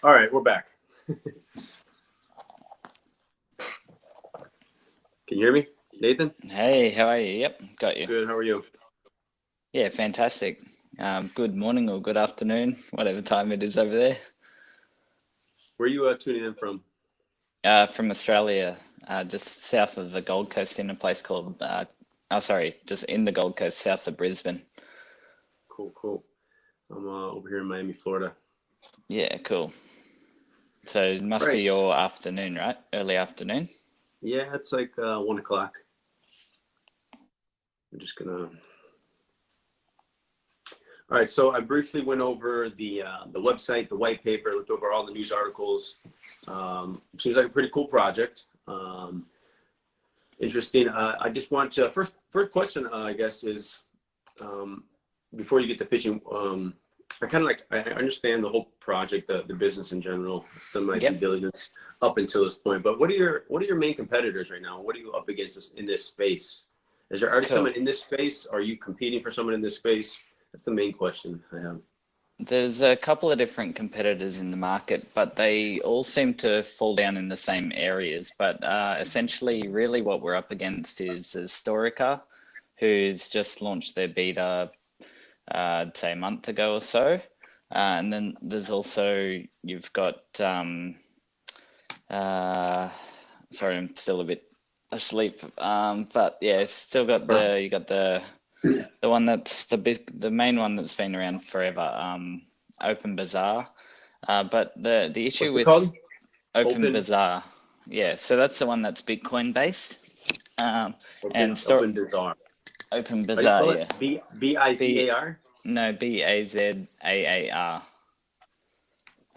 All right, we're back. Can you hear me, Nathan? Hey, how are you? Yep, got you. Good. How are you? Yeah, fantastic. Good morning or good afternoon, whatever time it is over there. Where are you tuning in from? From Australia, just south of the Gold Coast in a place called, just in the Gold Coast, south of Brisbane. Cool, cool. I'm over here in Miami, Florida. Yeah, cool. So it must be Right. your afternoon, right? Early afternoon. Yeah, it's like 1 o'clock. I'm just gonna. All right. So I briefly went over the website, the white paper, looked over all the news articles. Seems like a pretty cool project. Interesting. I just want to first question, I guess, is before you get to pitching. I understand the whole project, the business in general, done my due Yep, diligence up until this point. But what are your main competitors right now? What are you up against in this space? Is there already cool. someone in this space? Are you competing for someone in this space? That's the main question I have. There's a couple of different competitors in the market, but they all seem to fall down in the same areas. But essentially, really what we're up against is Storica, who's just launched their beta, I'd say a month ago or so. And then there's also, you've got, uh, sorry, I'm still a bit asleep. But yeah, still got you got the one that's the main one that's been around forever, Open Bazaar. But the issue What's it with called? Open Open. Bazaar, yeah, so that's the one that's Bitcoin based. Um, Open. and store Open Bazaar. Open How do you Bazaar, spell yeah, it? B-I-Z-A-R. no, Bazaar,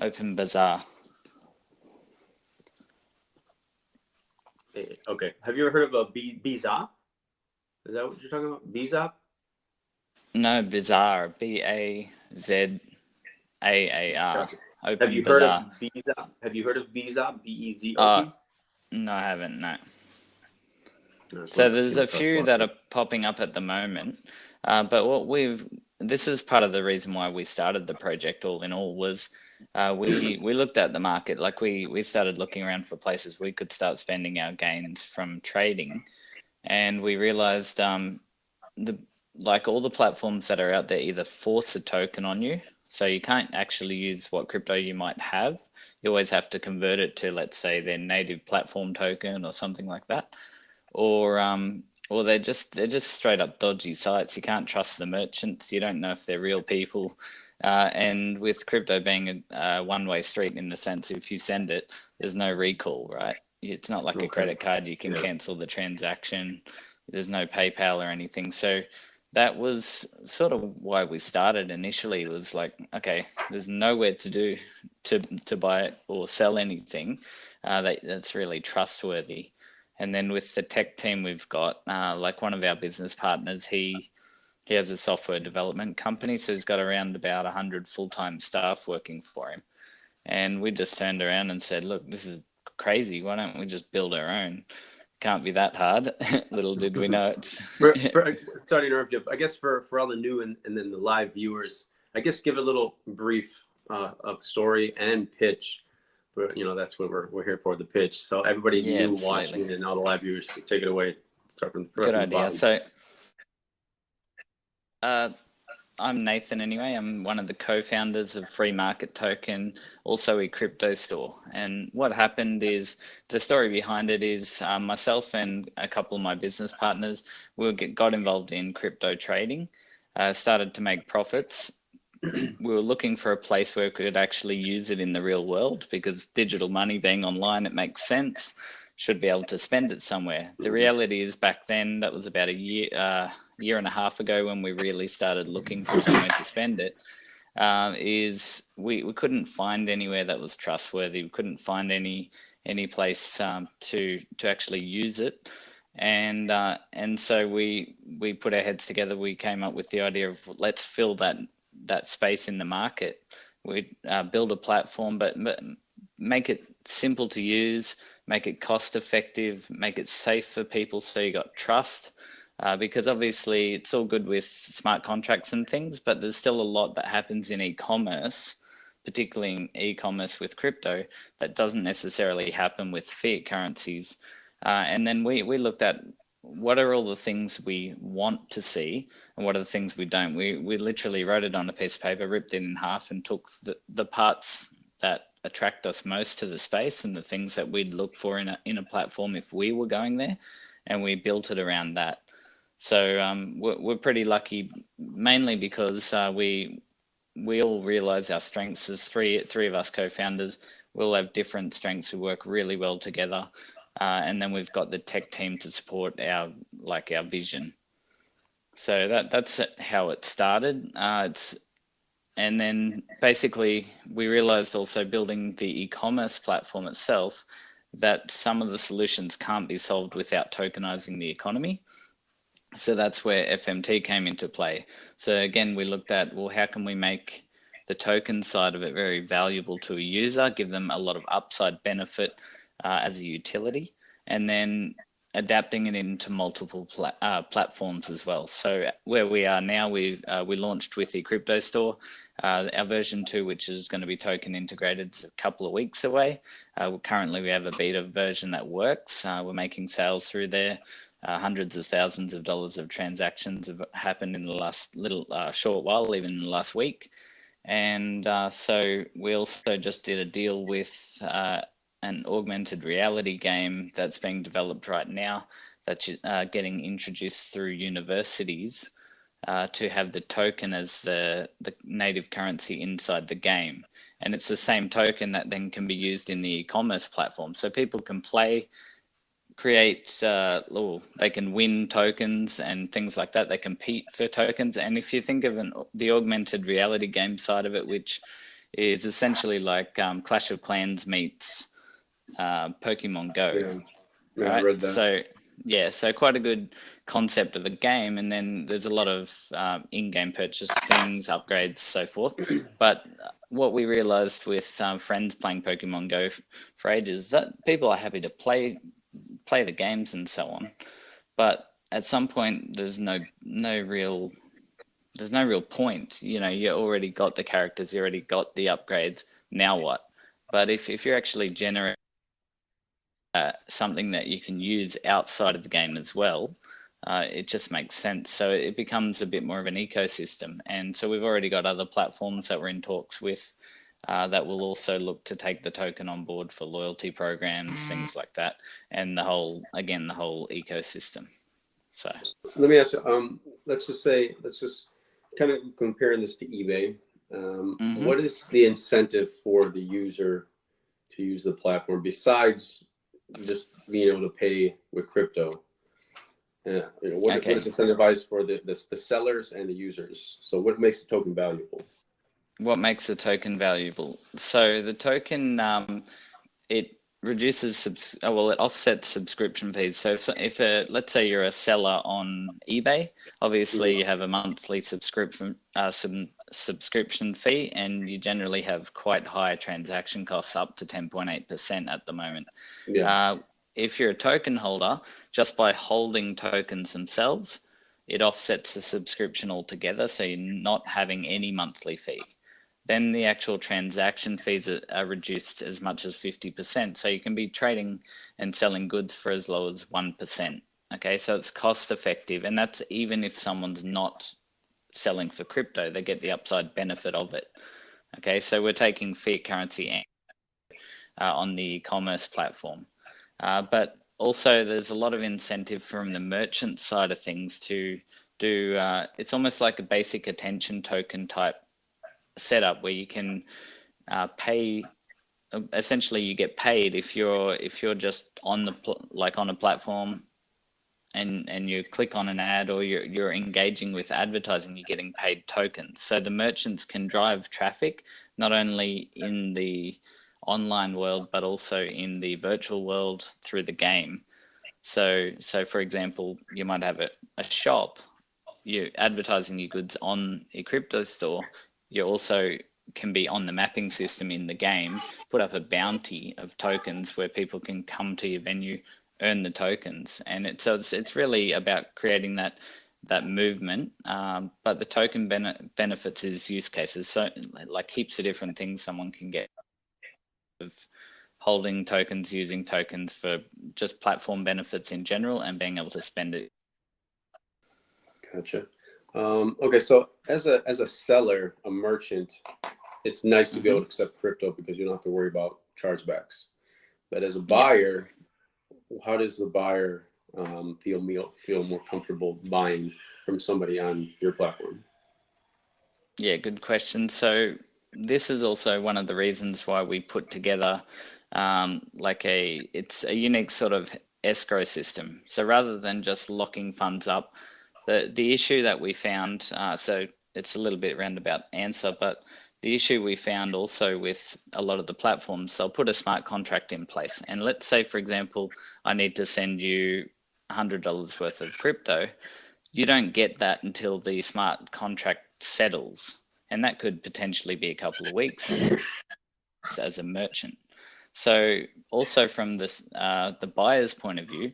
Open Bazaar. Okay. Have you ever heard of a Bizop? Is that what you're talking about? Bizop? No, Bazaar, Bazaar, Gotcha. Have Open you heard of Bazaar. Bizop? Have you heard of Bizop? Uh, B-E-Z-O-P? no, I haven't, no. No, it's one So of the there's people a I talk few about. that are popping up at the moment, but this is part of the reason why we started the project. All in all, was we looked at the market, like we started looking around for places we could start spending our gains from trading, and we realized the like all the platforms that are out there either force a token on you, so you can't actually use what crypto you might have. You always have to convert it to, let's say, their native platform token or something like that, or they're just straight up dodgy sites. You can't trust the merchants. You don't know if they're real people. And with crypto being a one-way street in the sense, if you send it, there's no recall, right? It's not like a Okay. credit card. You can Yeah. cancel the transaction. There's no PayPal or anything. So that was sort of why we started initially. It was like, okay, there's nowhere to buy or sell anything that's really trustworthy. And then with the tech team we've got, like one of our business partners, he has a software development company, so he's got around about 100 full-time staff working for him. And we just turned around and said, look, this is crazy. Why don't we just build our own? Can't be that hard. Little did we know it's Sorry to interrupt you. I guess for all the new and then the live viewers, I guess give a little brief of story and pitch. But that's what we're here for, the pitch. So everybody yeah, new absolutely. watching and all the live viewers, take it away. Start Good from the idea. bottom. So uh, I'm Nathan anyway. I'm one of the co-founders of Free Market Token, also a crypto store. And what happened is the story behind it is myself and a couple of my business partners got involved in crypto trading, started to make profits. We were looking for a place where we could actually use it in the real world because digital money being online, it makes sense. Should be able to spend it somewhere. The reality is back then, that was about a year and a half ago when we really started looking for somewhere to spend it, is we couldn't find anywhere that was trustworthy. We couldn't find any place to actually use it. And so we put our heads together. We came up with the idea of let's fill that space in the market. We build a platform, but make it simple to use, make it cost effective, make it safe for people so you got trust. Because obviously it's all good with smart contracts and things, but there's still a lot that happens in e-commerce particularly in e-commerce with crypto, that doesn't necessarily happen with fiat currencies. And then we looked at what are all the things we want to see and what are the things we don't. We literally wrote it on a piece of paper, ripped it in half, and took the parts that attract us most to the space and the things that we'd look for in a platform if we were going there, and we built it around that. So we're pretty lucky, mainly because we all realize our strengths as three of us co-founders. We all have different strengths. We work really well together, and then we've got the tech team to support our vision. So that's how it started. And then basically we realized also building the e-commerce platform itself that some of the solutions can't be solved without tokenizing the economy. So that's where FMT came into play. So again, we looked at, well, how can we make the token side of it very valuable to a user, give them a lot of upside benefit as a utility, and then adapting it into multiple platforms as well. So where we are now, we launched with the crypto store, our version 2, which is going to be token integrated, a couple of weeks away. Currently, we have a beta version that works. We're making sales through there. Hundreds of thousands of dollars of transactions have happened in the last short while, even in the last week. And so we also just did a deal with an augmented reality game that's being developed right now, that's getting introduced through universities to have the token as the native currency inside the game. And it's the same token that then can be used in the e-commerce platform. So people can create, they can win tokens and things like that. They compete for tokens. And if you think of the augmented reality game side of it, which is essentially like Clash of Clans meets Pokemon Go, yeah, right? I read that. So quite a good concept of a game. And then there's a lot of in-game purchase things, upgrades, so forth. But what we realized with friends playing Pokemon Go for ages, that people are happy to play the games and so on, but at some point there's no real point. You already got the characters, you already got the upgrades, now what? But if you're actually generating something that you can use outside of the game as well, it just makes sense. So it becomes a bit more of an ecosystem. And so we've already got other platforms that we're in talks with that will also look to take the token on board for loyalty programs, things like that, and the whole ecosystem. So let me ask you, let's just kind of comparing this to eBay. What is the incentive for the user to use the platform besides just being able to pay with crypto? What is incentivized for the sellers and the users? So what makes the token valuable? What makes the token valuable? So the token, it reduces it offsets subscription fees. So if let's say you're a seller on eBay, obviously you have a monthly subscription fee, and you generally have quite high transaction costs, up to 10.8% at the moment. Yeah. If you're a token holder, just by holding tokens themselves, it offsets the subscription altogether, so you're not having any monthly fee. Then the actual transaction fees are reduced as much as 50%. So you can be trading and selling goods for as low as 1%. Okay, so it's cost effective. And that's even if someone's not selling for crypto, they get the upside benefit of it. Okay, so we're taking fiat currency on the e-commerce platform. But also there's a lot of incentive from the merchant side of things to do, it's almost like a basic attention token type setup where you can pay. Essentially, you get paid if you're just on on a platform and you click on an ad, or you're engaging with advertising, you're getting paid tokens. So the merchants can drive traffic not only in the online world but also in the virtual world through the game. So for example, you might have a shop, you're advertising your goods on a crypto store. You also can be on the mapping system in the game, put up a bounty of tokens where people can come to your venue, earn the tokens. And it's really about creating that that movement, but the token benefits is use cases. So like heaps of different things someone can get of holding tokens, using tokens for just platform benefits in general, and being able to spend it. Gotcha. Okay, so as a seller, a merchant, it's nice to be able to accept crypto because you don't have to worry about chargebacks. But as a buyer, how does the buyer feel more comfortable buying from somebody on your platform? Yeah, good question. So this is also one of the reasons why we put together it's a unique sort of escrow system. So rather than just locking funds up, the issue that we found, so it's a little bit roundabout answer, but the issue we found also with a lot of the platforms, they'll put a smart contract in place. And let's say, for example, I need to send you $100 worth of crypto. You don't get that until the smart contract settles. And that could potentially be a couple of weeks as a merchant. So also from the buyer's point of view,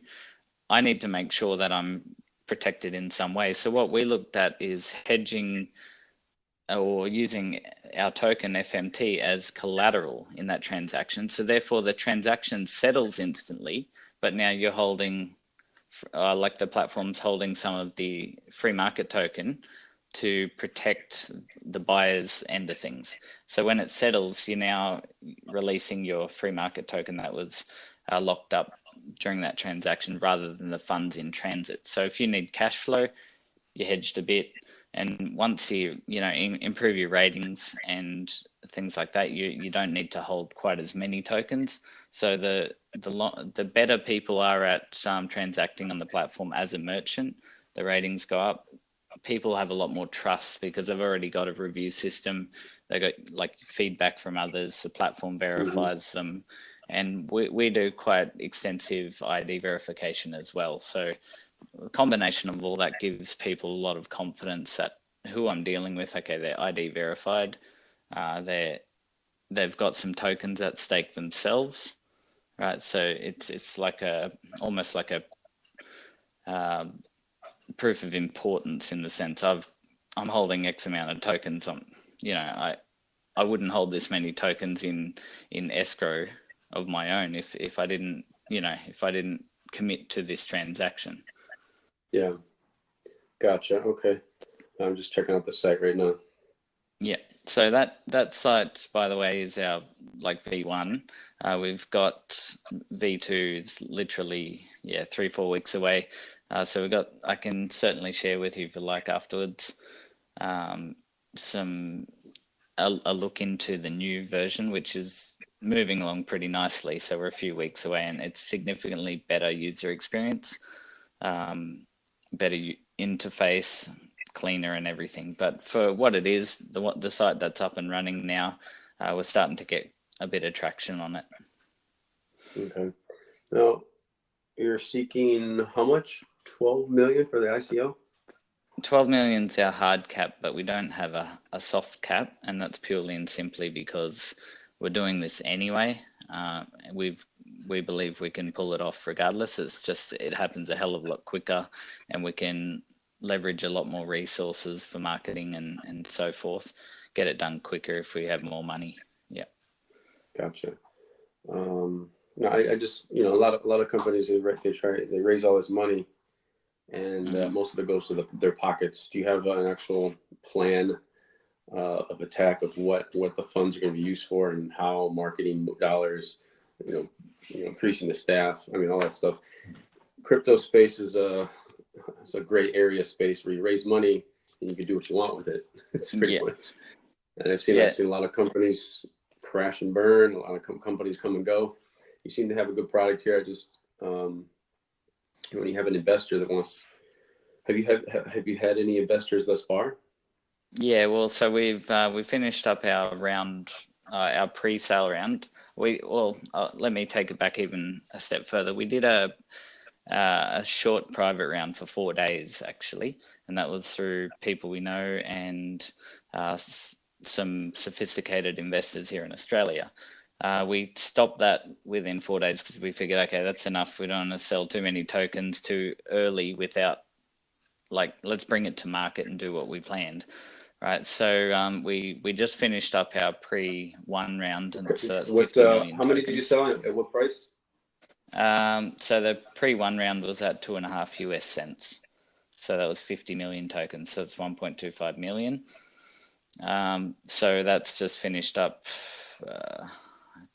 I need to make sure that I'm protected in some way. So what we looked at is hedging or using our token FMT as collateral in that transaction. So therefore the transaction settles instantly, but now you're holding, like the platform's holding some of the free market token to protect the buyer's end of things. So when it settles, you're now releasing your free market token that was locked up during that transaction rather than the funds in transit. So if you need cash flow, you hedged a bit. And once you improve your ratings and things like that, you don't need to hold quite as many tokens. So the better people are at transacting on the platform as a merchant, the ratings go up. People have a lot more trust because they've already got a review system. They got like feedback from others. The platform verifies them, and we do quite extensive ID verification as well. So a combination of all that gives people a lot of confidence that who I'm dealing with, okay, they're ID verified, they've got some tokens at stake themselves, right? So it's like almost like a proof of importance in the sense I'm holding X amount of tokens on, I wouldn't hold this many tokens in escrow of my own if I didn't, if I didn't commit to this transaction. Yeah, gotcha. Okay, I'm just checking out the site right now. Yeah. So that site, by the way, is our like V1. We've got V2 is literally 3-4 weeks away. So I can certainly share with you if you like afterwards a look into the new version, which is moving along pretty nicely. So we're a few weeks away, and it's significantly better user experience, better interface, cleaner and everything. But for what it is, the site that's up and running now, we're starting to get a bit of traction on it. Okay. Now, you're seeking how much? 12 million for the ICO? 12 million is our hard cap, but we don't have a soft cap, and that's purely and simply because we're doing this anyway. We believe we can pull it off regardless. It's just it happens a hell of a lot quicker, and we can leverage a lot more resources for marketing and so forth. Get it done quicker if we have more money. Yeah. Gotcha. No, I just a lot of companies they raise all this money, and most of it goes to their pockets. Do you have an actual plan of attack of what the funds are going to be used for and how marketing dollars, increasing the staff, all that stuff? Crypto space is it's a gray area space where you raise money and you can do what you want with it. It's pretty much. And I've seen a lot of companies crash and burn. A lot of companies come and go. You seem to have a good product here. I just when you have an investor that wants, have you had any investors thus far? Yeah, well, so we finished up our round, our pre-sale round. Let me take it back even a step further. We did a short private round for 4 days actually, and that was through people we know and some sophisticated investors here in Australia. We stopped that within 4 days because we figured, okay, that's enough. We don't want to sell too many tokens too early without let's bring it to market and do what we planned. Right. So we just finished up our pre-1 round, and so that's 50 million how many did you tokens. sell at what price? So the pre-1 round was at 2.5 US cents. So that was 50 million tokens. So it's 1.25 million. So that's just finished up. I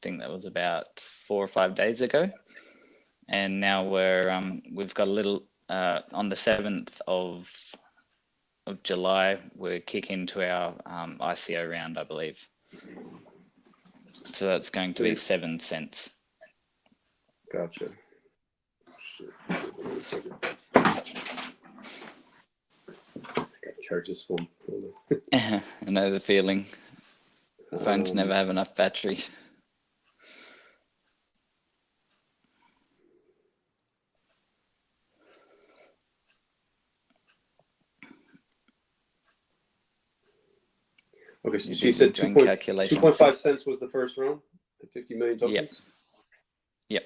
think that was about 4 or 5 days ago, and now we've got a little on the 7th of July. We're kicking into our ICO round, I believe. So that's going to be 7 cents. Gotcha. Shit. 1 second. Charge this phone. I know the feeling. Phones never have enough battery. Okay, so you said 2.5 cents was the first round, 50 million tokens? Yep.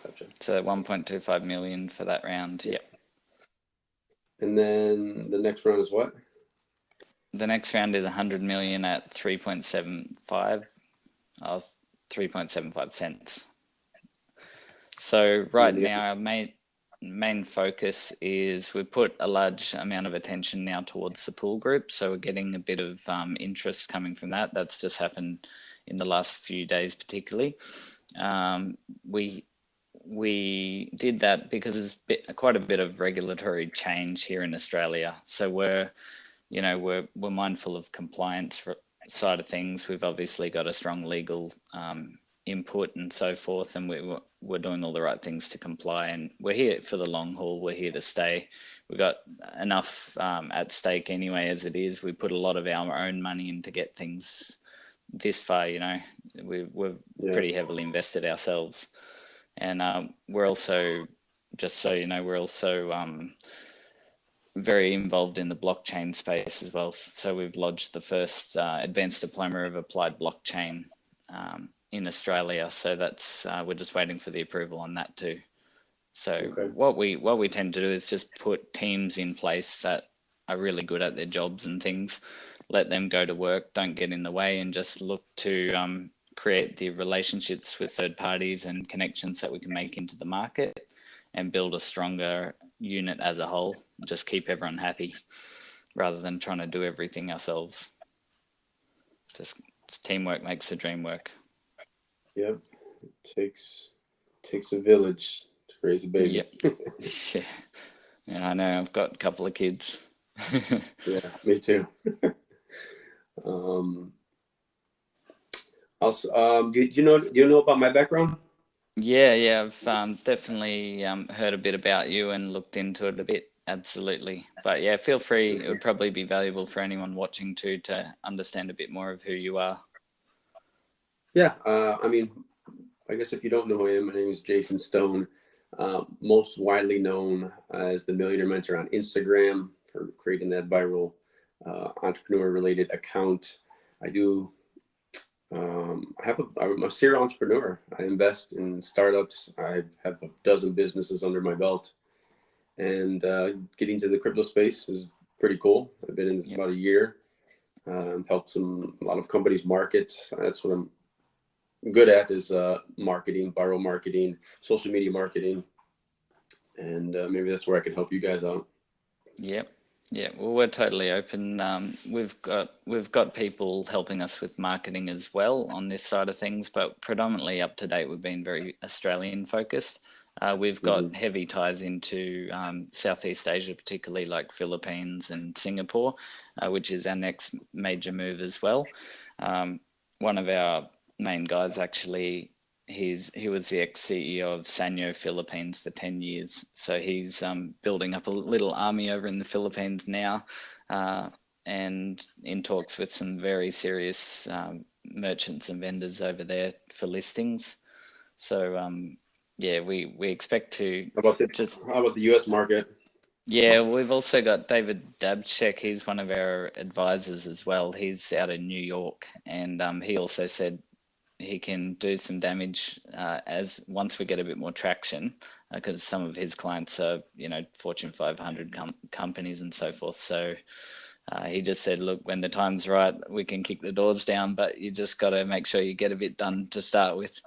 Gotcha. So 1.25 million for that round. Yep. And then the next round is what? The next round is 100 million at 3.75 cents. So right now our main focus is we put a large amount of attention now towards the pool group. So we're getting a bit of interest coming from that. That's just happened in the last few days, particularly. We did that because there's quite a bit of regulatory change here in Australia. So we're mindful of compliance side of things. We've obviously got a strong legal input and so forth, and we're doing all the right things to comply. And we're here for the long haul. We're here to stay. We've got enough at stake anyway as it is. We put a lot of our own money in to get things this far. We're pretty heavily invested ourselves. And we're also, just so you know, we're also very involved in the blockchain space as well. So we've lodged the first advanced diploma of applied blockchain in Australia. So that's we're just waiting for the approval on that too. So what we tend to do is just put teams in place that are really good at their jobs and things, let them go to work, don't get in the way, and just look to create the relationships with third parties and connections that we can make into the market and build a stronger unit as a whole. Just keep everyone happy rather than trying to do everything ourselves. Just teamwork makes the dream work. Yep. It takes a village to raise a baby. Yep. Yeah, I know. I've got a couple of kids. Yeah, me too. Also, do you know about my background? Yeah, I've definitely heard a bit about you and looked into it a bit. Absolutely. But yeah, feel free. It would probably be valuable for anyone watching too to understand a bit more of who you are. Yeah, I mean, I guess if you don't know who I am, my name is Jason Stone. Most widely known as the Millionaire Mentor on Instagram for creating that viral entrepreneur-related account. I'm a serial entrepreneur. I invest in startups. I have a dozen businesses under my belt, and getting to the crypto space is pretty cool. I've been in this about a year. Helped a lot of companies market. That's what I'm good at is marketing, viral marketing, social media marketing, and maybe that's where I can help you guys out. Yep. Yeah, well, we're totally open. We've got people helping us with marketing as well on this side of things, but predominantly up to date, we've been very Australian focused. We've got heavy ties into Southeast Asia, particularly like Philippines and Singapore, which is our next major move as well. One of our main guys actually, he was the ex-CEO of Sanyo Philippines for 10 years. So he's building up a little army over in the Philippines now, and in talks with some very serious merchants and vendors over there for listings. So yeah, we expect to. How about the US market? Yeah, we've also got David Dabchek. He's one of our advisors as well. He's out in New York, and he also said he can do some damage as once we get a bit more traction, because some of his clients are, you know, Fortune 500 companies and so forth. So he just said, look, when the time's right, we can kick the doors down, but you just got to make sure you get a bit done to start with.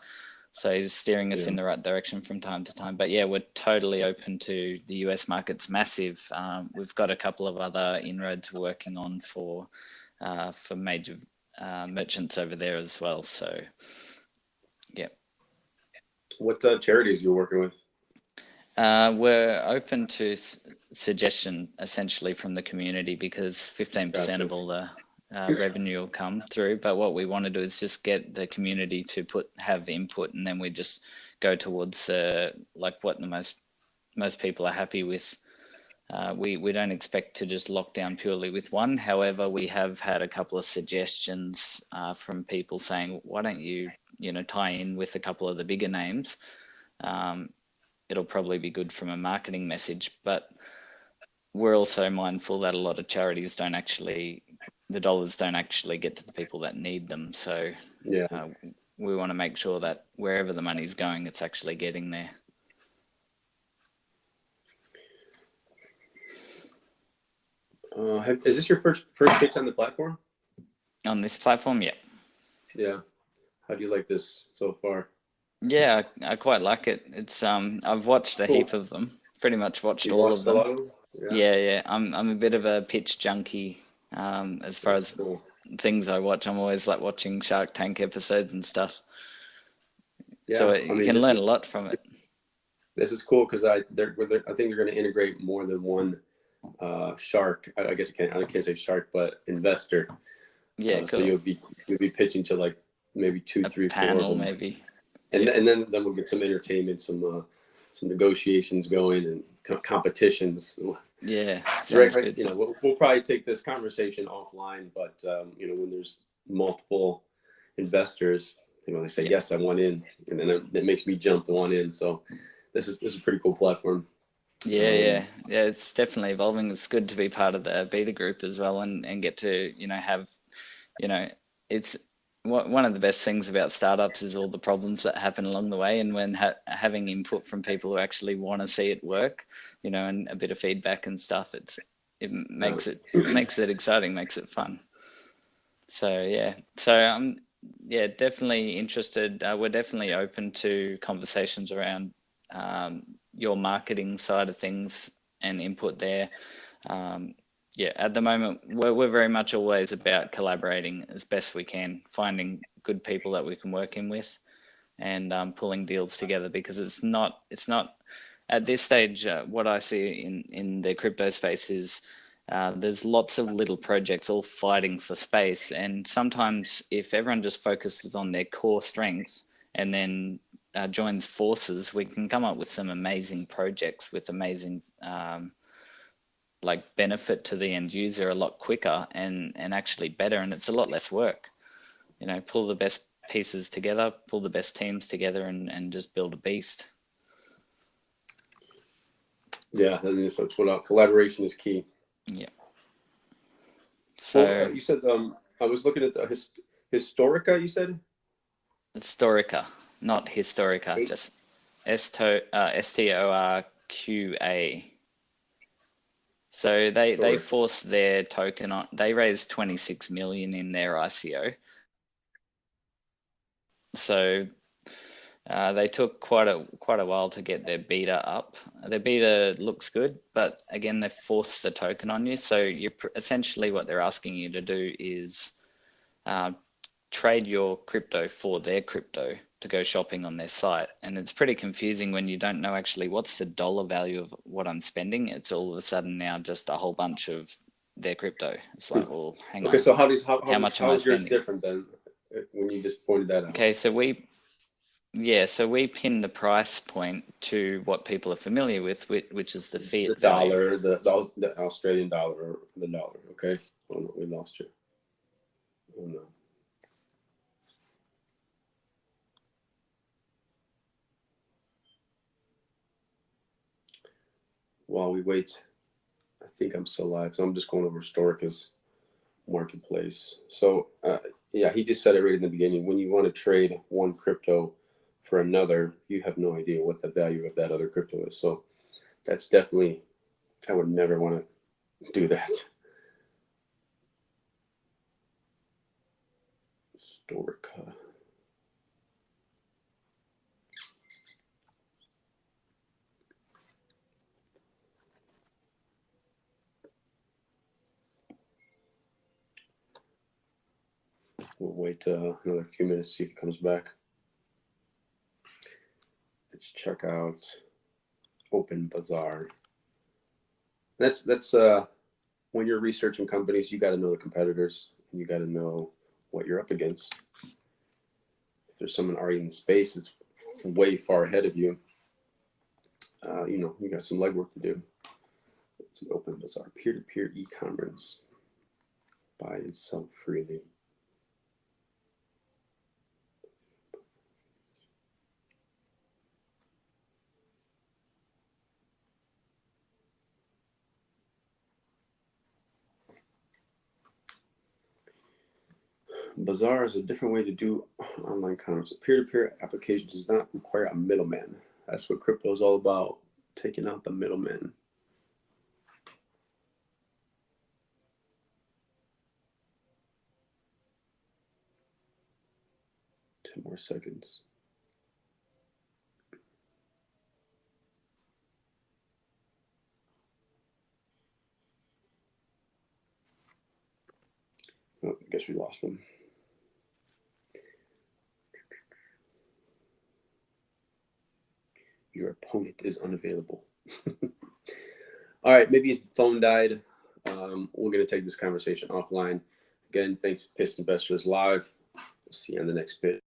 So he's steering us in the right direction from time to time. But yeah, we're totally open to the US market's massive. We've got a couple of other inroads we're working on for major merchants over there as well. So yeah. What charities you're working with? We're open to suggestion essentially from the community, because 15% of all the revenue will come through. But what we want to do is just get the community to have input, and then we just go towards like what the most people are happy with. We don't expect to just lock down purely with one. However, we have had a couple of suggestions from people saying, why don't you tie in with a couple of the bigger names? It'll probably be good from a marketing message, but we're also mindful that a lot of charities the dollars don't actually get to the people that need them. So we want to make sure that wherever the money's going, it's actually getting there. Is this your first pitch on the platform? On this platform, yeah. Yeah. How do you like this so far? Yeah, I quite like it. It's I've watched a heap of them. Pretty much watched all of them. A lot of them? Yeah. I'm a bit of a pitch junkie. As far as things I watch, I'm always like watching Shark Tank episodes and stuff. Yeah, so you can learn a lot from it. This is cool because I think they're going to integrate more than one shark. I guess I can't say shark, but investor. Yeah, cool. So you'll be pitching to like maybe 2, 3, 4 of them. Maybe. And then we'll get some entertainment, some negotiations going, and competitions. Yeah, sounds good. You know, we'll probably take this conversation offline, but you know, when there's multiple investors, you know, they say yes, I want in, and then it makes me jump to want in. So this is a pretty cool platform. Yeah. It's definitely evolving. It's good to be part of the beta group as well, and get to have, it's one of the best things about startups is all the problems that happen along the way, and when having input from people who actually want to see it work, and a bit of feedback and stuff, it makes it exciting, makes it fun. So yeah, definitely interested. We're definitely open to conversations around your marketing side of things and input there. At the moment, we're very much always about collaborating as best we can, finding good people that we can work in with, and pulling deals together, because it's not at this stage. What I see in the crypto space is there's lots of little projects all fighting for space, and sometimes if everyone just focuses on their core strengths and then joins forces, we can come up with some amazing projects with amazing benefit to the end user a lot quicker and actually better, and it's a lot less work. Pull the best pieces together, pull the best teams together, and just build a beast. Yeah, that's what collaboration is key. Yeah. So you said I was looking at the Historica. You said Historica, not Historica, just STORQA. So they forced their token on. They raised 26 million in their ICO. So they took quite a while to get their beta up. Their beta looks good, but again, they forced the token on you. So you essentially what they're asking you to do is trade your crypto for their crypto to go shopping on their site. And it's pretty confusing when you don't know actually what's the dollar value of what I'm spending. It's all of a sudden now just a whole bunch of their crypto. It's like, well, hang on. Okay, so how much am I spending? Yours different than when you just pointed that out? Okay, so we pin the price point to what people are familiar with, which is the fiat dollar, the Australian dollar, or the dollar. Okay, oh, we lost you. Oh no. While we wait, I think I'm still live, so I'm just going over Historica's marketplace. So Yeah, he just said it right in the beginning. When you want to trade one crypto for another, you have no idea what the value of that other crypto is. So that's definitely, I would never want to do that. Storica. We'll wait another few minutes, see if it comes back. Let's check out Open Bazaar. That's when you're researching companies, you got to know the competitors, and you got to know what you're up against. If there's someone already in the space that's way far ahead of you, you know, you got some legwork to do. Let's see, Open Bazaar, peer-to-peer e-commerce, buy and sell freely. Bazaar is a different way to do online commerce. A peer-to-peer application does not require a middleman. That's what crypto is all about, taking out the middleman. 10 more seconds. Oh, I guess we lost them. Your opponent is unavailable. All right, maybe his phone died. We're going to take this conversation offline. Again, thanks to Pissed Investors Live. We'll see you on the next bit.